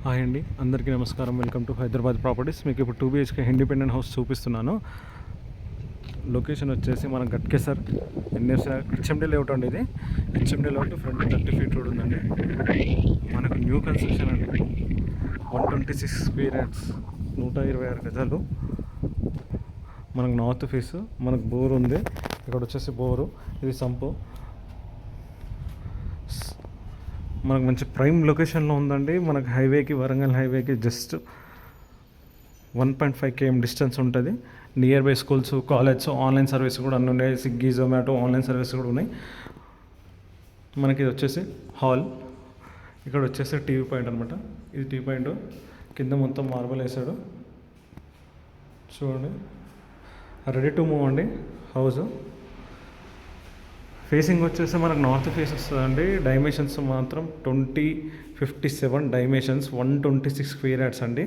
Hi అండి, అందరికీ నమస్కారం. Welcome to Hyderabad properties. మీకు ఇప్పుడు 2 BHK ఇండిపెండెంట్ హౌస్ చూపిస్తున్నాను. లొకేషన్ వచ్చేసి మన గట్కేసర్ హెచ్ఎండి లేఅవుట్ అండి. ఇది HMD layout, front 30 feet road ఉందండి. మనకు న్యూ కన్స్ట్రక్షన్ అండి. 126 స్క్వేర్ యార్డ్స్, 126 గజాలు. మనకు నార్త్ ఫేస్, మనకు బోర్ ఉంది. ఇక్కడ వచ్చేసి బోరు, ఇది సంపు. మనకు మంచి ప్రైమ్ లొకేషన్లో ఉందండి. మనకు హైవేకి, వరంగల్ హైవేకి జస్ట్ 1.5 km డిస్టెన్స్ ఉంటుంది. Near by schools, college, online service కూడా అన్నీ ఉన్నాయి. స్విగ్గీ, జొమాటో ఆన్లైన్ సర్వీస్ కూడా ఉన్నాయి. మనకి ఇది వచ్చేసి హాల్. ఇక్కడ వచ్చేసి టీవీ పాయింట్ అనమాట. ఇది టీవీ పాయింట్. కింద మొత్తం మార్బల్ వేసాడు చూడండి. రెడీ టు మూవ్ అండి హౌస్. ఫేసింగ్ వచ్చేసి మనకు నార్త్ ఫేస్ వస్తుందండి. డైమెన్షన్స్ మాత్రం 2057 డైమెన్షన్స్, 126 స్క్వేర్ యార్డ్స్ అండి.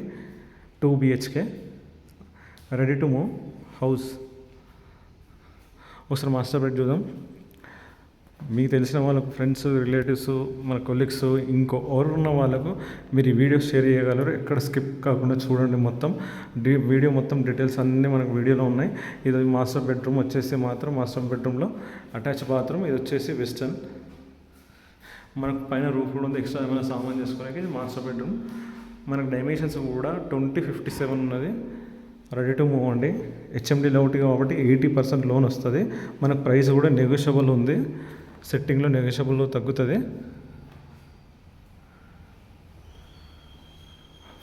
2 BHK ready to move house. ఒకసారి మాస్టర్ బెడ్ చూద్దాం. మీకు తెలిసిన వాళ్ళకు, ఫ్రెండ్స్, రిలేటివ్స్, మన కొలీగ్స్, ఇంకో ఎవరు ఉన్న వాళ్ళకు మీరు ఈ వీడియో షేర్ చేయగలరు. ఎక్కడ స్కిప్ కాకుండా చూడండి. మొత్తం వీడియో మొత్తం డీటెయిల్స్ అన్నీ మనకు వీడియోలో ఉన్నాయి. ఇది మాస్టర్ బెడ్రూమ్ వచ్చేసి మాత్రం మాస్టర్ బెడ్రూమ్లో అటాచ్ బాత్రూమ్. ఇది వచ్చేసి వెస్టర్న్. మనకు పైన రూఫ్ కూడా ఉంది. ఎక్స్ట్రా ఏమైనా సామాన్ చేసుకోవడానికి. ఇది మాస్టర్ బెడ్రూమ్. మనకు డైమెన్షన్స్ కూడా 2057 ఉన్నది. రెడీ టు మూవ్ అండి. హెచ్ఎండి లేఅవుట్ కాబట్టి 80% లోన్ వస్తుంది. మనకు ప్రైస్ కూడా నెగోషియబుల్ ఉంది. సెట్టింగ్లో నెగోషియబుల్ తగ్గుతుంది.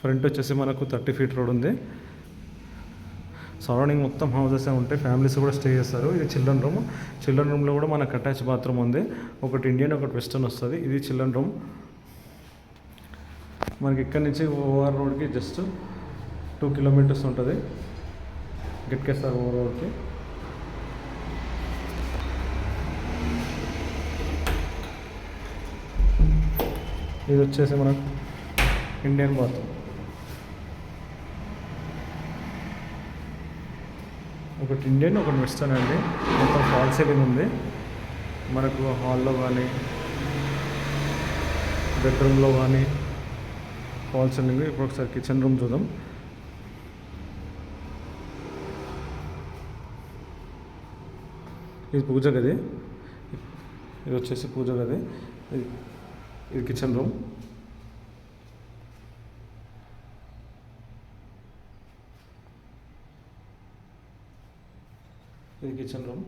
ఫ్రంట్ వచ్చేసి మనకు 30 feet రోడ్ ఉంది. సరౌండింగ్ మొత్తం హౌసెస్ ఉంటాయి. ఫ్యామిలీస్ కూడా స్టే చేస్తారు. ఇది చిల్డ్రన్ రూమ్. చిల్డ్రన్ రూమ్లో కూడా మనకు అటాచ్ బాత్రూమ్ ఉంది. ఒకటి ఇండియన్, ఒకటి వెస్టర్న్ వస్తుంది. ఇది చిల్డ్రన్ రూమ్. మనకి ఇక్కడ నుంచి ఓఆర్ రోడ్కి జస్ట్ 2 kilometers ఉంటుంది. గట్కేసర్ ఓఆర్ రోడ్కి. ఇది వచ్చేసి మనకు ఇండియన్ బాత్రూమ్. ఒకటి ఇండియన్, ఒకటి వెస్టర్న్ అండి. మొత్తం ఫాల్ సీలింగ్ ఉంది. మనకు హాల్లో కానీ, బెడ్రూమ్లో కానీ ఫాల్ సీలింగ్. ఇప్పుడు ఒకసారి కిచెన్ రూమ్ చూద్దాం. ఇది పూజ గది. ఇది వచ్చేసి పూజ గది. ఇది కిచెన్ రూమ్. ఇది కిచెన్ రూమ్.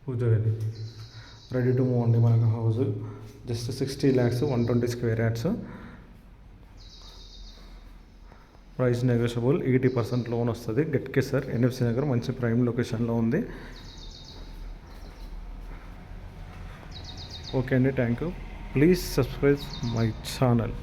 పూజ గది. రెడీ టు మూవ్ అండి. మనకు house just 60 lakhs, 120 square yards. Price negotiable. 80% loan వస్తుంది. గట్కేసర్, NFC నగర్, మంచి ప్రైమ్ లొకేషన్లో ఉంది. ఓకే అండి, thank you. Please subscribe my channel.